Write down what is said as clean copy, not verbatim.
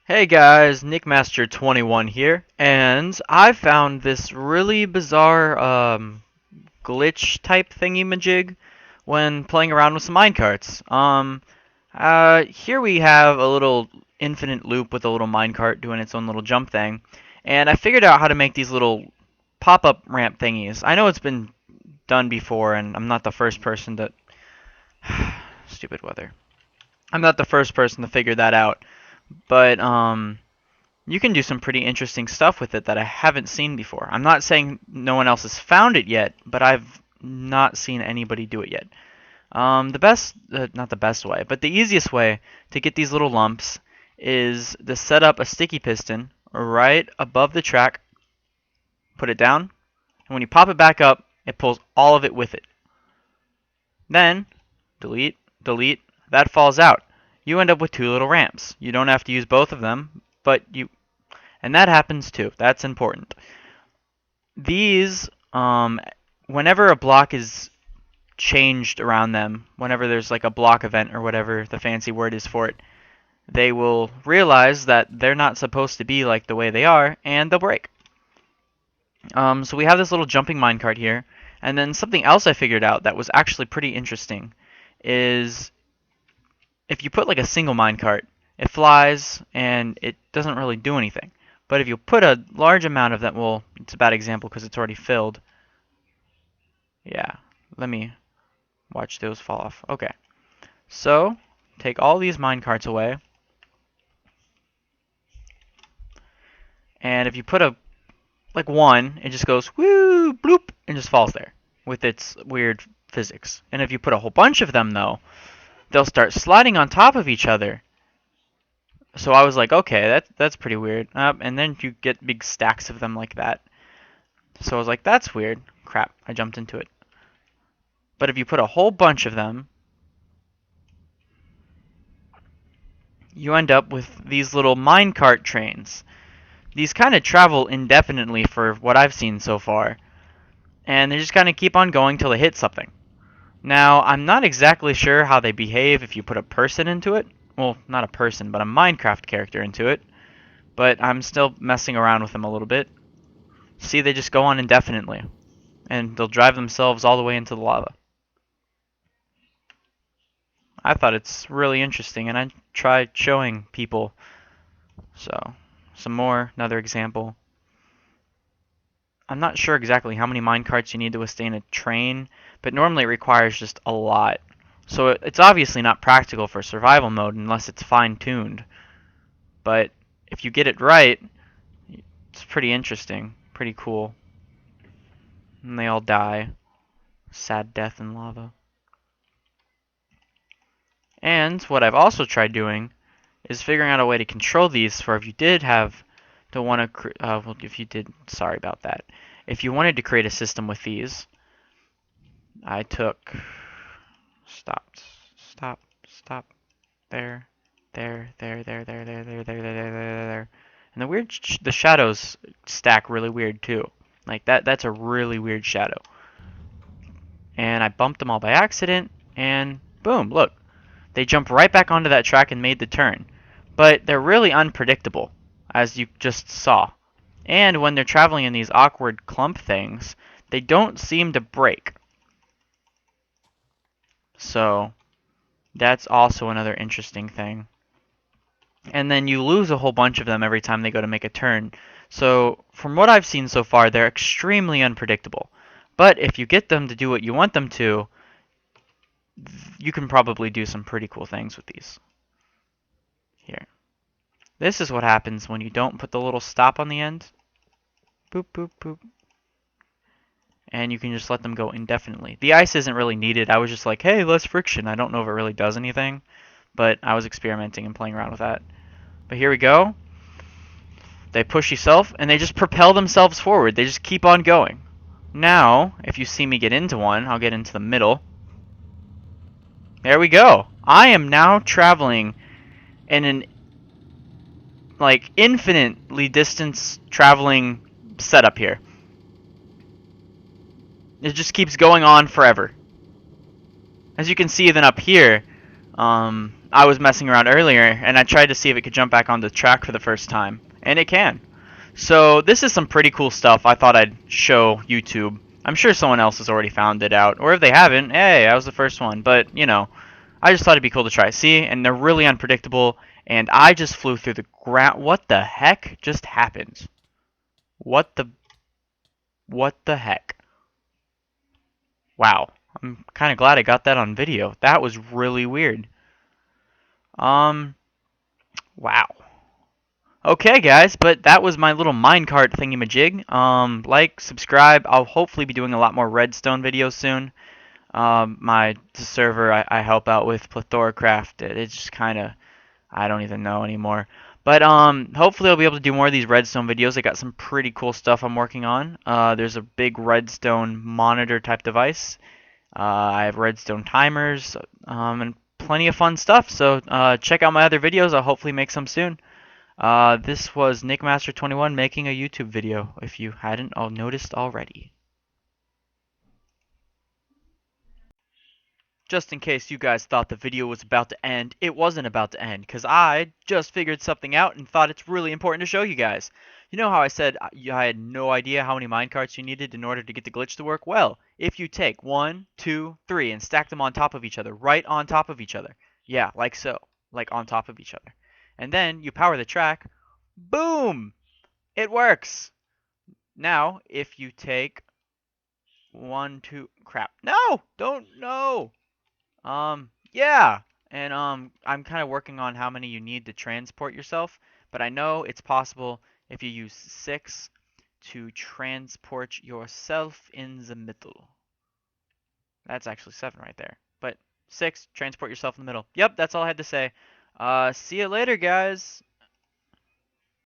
Hey guys, Nickmaster21 here, and I found this really bizarre glitch type thingy-majig when playing around with some minecarts. Here we have a little infinite loop with a little minecart doing its own little jump thing, and I figured out how to make these little pop-up ramp thingies. I know it's been done before, and I'm not the first person to... Stupid weather. I'm not the first person to figure that out, but you can do some pretty interesting stuff with it that I haven't seen before. I'm not saying no one else has found it yet, but I've not seen anybody do it yet. Not the best way, but the easiest way to get these little lumps is to set up a sticky piston right above the track, put it down, and when you pop it back up, it pulls all of it with it. Then, delete, delete, that falls out. You end up with two little ramps. You don't have to use both of them, but you and that happens too. That's important. These, whenever a block is changed around them, whenever there's like a block event or whatever the fancy word is for it, they will realize that they're not supposed to be like the way they are, and they'll break. So we have this little jumping minecart here, and then something else I figured out that was actually pretty interesting is if you put like a single minecart, it flies and it doesn't really do anything. But if you put a large amount of them, well, it's a bad example because it's already filled. Yeah, let me watch those fall off. Okay, so take all these minecarts away, and if you put like one, it just goes woo bloop and just falls there with its weird physics. And if you put a whole bunch of them though, they'll start sliding on top of each other. So I was like, okay, that's pretty weird. And then you get big stacks of them like that. So I was like, that's weird. Crap, I jumped into it. But if you put a whole bunch of them, you end up with these little minecart trains. These kind of travel indefinitely for what I've seen so far. And they just kind of keep on going till they hit something. Now, I'm not exactly sure how they behave if you put a person into it. Well, not a person, but a Minecraft character into it. But I'm still messing around with them a little bit. See, they just go on indefinitely. And they'll drive themselves all the way into the lava. I thought it's really interesting, and I tried showing people. So, another example. I'm not sure exactly how many minecarts you need to withstand a train, but normally it requires just a lot. So it's obviously not practical for survival mode unless it's fine-tuned. But if you get it right, it's pretty interesting, pretty cool. And they all die. Sad death in lava. And what I've also tried doing is figuring out a way to control these for if you did have to want to, well, if you did, sorry about that. If you wanted to create a system with these, I took, stop, stop, there, there. And the shadows stack really weird too. Like that's a really weird shadow. And I bumped them all by accident, and boom, look. They jump right back onto that track and made the turn. But they're really unpredictable, as you just saw. And when they're traveling in these awkward clump things, they don't seem to break. So, that's also another interesting thing. And then you lose a whole bunch of them every time they go to make a turn. So, from what I've seen so far, they're extremely unpredictable. But if you get them to do what you want them to, you can probably do some pretty cool things with these. Here. This is what happens when you don't put the little stop on the end. Boop, boop, boop. And you can just let them go indefinitely. The ice isn't really needed. I was just like, hey, less friction. I don't know if it really does anything, but I was experimenting and playing around with that. But here we go. They push yourself, and they just propel themselves forward. They just keep on going. Now, if you see me get into one, I'll get into the middle. There we go. I am now traveling in an like infinitely distance traveling setup here. It just keeps going on forever. As you can see, then up here, I was messing around earlier, and I tried to see if it could jump back on the track for the first time, and it can. So this is some pretty cool stuff I thought I'd show YouTube. I'm sure someone else has already found it out, or if they haven't, hey, I was the first one. But, you know, I just thought it'd be cool to try. See, and they're really unpredictable, and I just flew through the ground. What the heck just happened? What the... What the heck? Wow. I'm kind of glad I got that on video. That was really weird. Um, wow. Okay, guys, but that was my little minecart thingy-majig. Like, subscribe. I'll hopefully be doing a lot more redstone videos soon. My server I help out with Plethoracraft. It's just kind of, I don't even know anymore. But hopefully I'll be able to do more of these redstone videos. I got some pretty cool stuff I'm working on. There's a big redstone monitor type device. I have redstone timers, and plenty of fun stuff. So check out my other videos. I'll hopefully make some soon. This was Nickmaster21 making a YouTube video, if you hadn't all noticed already. Just in case you guys thought the video was about to end, it wasn't about to end, because I just figured something out and thought it's really important to show you guys. You know how I said I had no idea how many minecarts you needed in order to get the glitch to work? Well, if you take 1, 2, 3 and stack them on top of each other, right on top of each other, yeah, like so, like on top of each other, and then you power the track, boom! It works! Now, if you take 1, 2, crap, no! Don't, no! Yeah. And I'm kind of working on how many you need to transport yourself, but I know it's possible if you use 6 to transport yourself in the middle. That's actually 7 right there. But 6, transport yourself in the middle. Yep, that's all I had to say. See you later, guys.